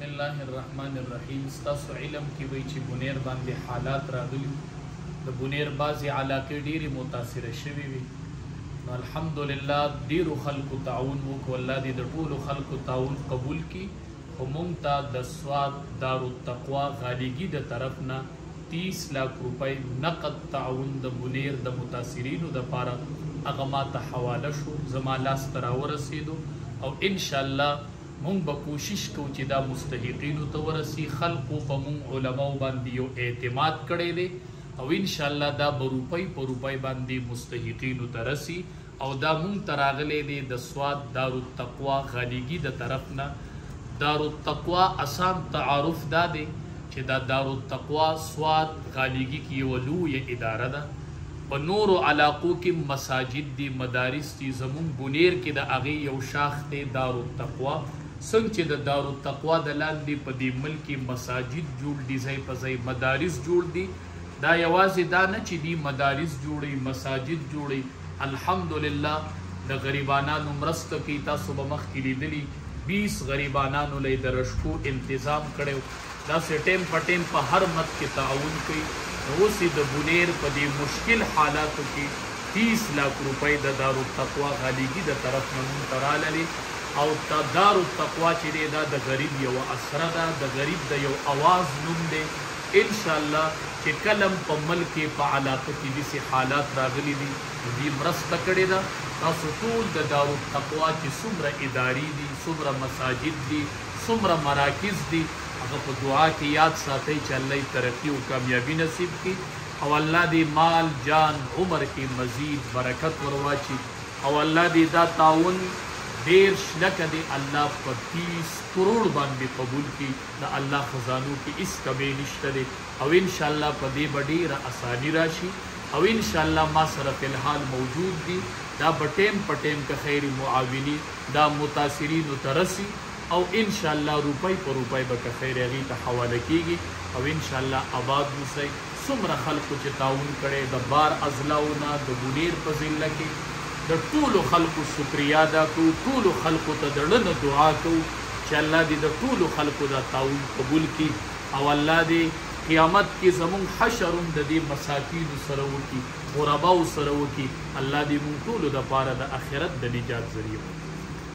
بسم الله الرحمن الرحیم. ستاسو علم کې وی چې بونیر باندې حالات راغلي، د بونیر بعضې علاقې ډېرې متاثره شوي وي. نو الحمدلله ډېرو خلکو تعاون وکړو، الله دې د ټولو خلکو تعاون قبول کړي. خو موږ ته د سواد دارالتقوا غالیګي د طرف نه 30 लाख روپۍ نقد تعاون د بونیر د متاثرینو دپاره هغه ماته حواله شو، زما لاس ته راورسېدو او انشاءالله مونږ به کوشش کوو چې دا مستحقینو ته ورسي. خلقو په مونږ علماو باندې یو اعتماد کړی دی او انشاءالله دا به روپۍ په روپۍ باندې مستحقینو ته رسي او دا مونږ ته راغلی دی د سواد دارالتقوا غالیګي د طرف نه. دارالتقوا اسان تعارف دا دی چې دا دارالتقوا سواد غالیګي کې یوه لویه اداره ده. په نورو علاقو کې مساجد دي، مدارس دي، زمونږ بونیر کې د هغې یو شاخ دی دارالتقوا. څنګه چې د دارالتقوا د لاندې په دې ملک کې مساجد جوړ دي، ځای په ځای مدارس جوړ دي. دا یوازې دا نه چې دي مدارس جوړي، مساجد جوړي، الحمدلله د غریبانانو مرسته کوي. تاسو به مخکې لیدلي 20 غریبانانو له د رشکو انتظام کړی، داسې ټیم په ټیم په هر مد کې تعاون کوي. نو اوس د بونیر په دې مشکل حالاتو کې 30 लाख روپۍ د دارالتقوا غالیګي د طرف نه مونږ ته راغلې. او دارالتقوا چې دی دا د غریب یوه اسره ده، د غریب د یو اواز نوم دی. انشاءالله چې کلم په ملک کې په علاقه کې داسې حالات راغلي دي، دوی مرسته کړې ده. تاسو ټول د دارالتقوا چې څومره ادارې دي، څومره مساجد دي، څومره مراکز دي، هغه په دعا کې یاد ساتئ چې الله یې ترقي او کامیابي نصیب کړي او الله دې مال جان عمر کې مزید برکت ورواچي او الله دې دا تعاون ډېر شلکه دی الله په 30 کروڑ باندې قبول کړي. د الله خزانو کې هېڅ کمی نشته دی او انشاءالله په دې به ډېره اساني راشي او انشاءالله ما سره فی الحال موجود دي. دا به ټیم په ټیم که خیر معاوني دا متاثرینو ته رسي او انشاءالله روپۍ په روپۍ به که خیر هغې ته حواله کېږي او انشاءالله آباد اوسئ. څومره خلکو چې تعاون کړی د بار اضلاعو نه د بونیر په ضلع کې د ټولو خلکو شکریه ادا کوو، ټولو خلکو ته د زړه نه دعا کوو چې الله دې د ټولو خلکو دا تعاون قبول کړي او الله دې قیامت کې زمونږ حشر هم د دې مساکینو سره وکړي، غرباو سره وکړي. الله دې مونږ ټولو دپاره د آخرت د نجات ذریعه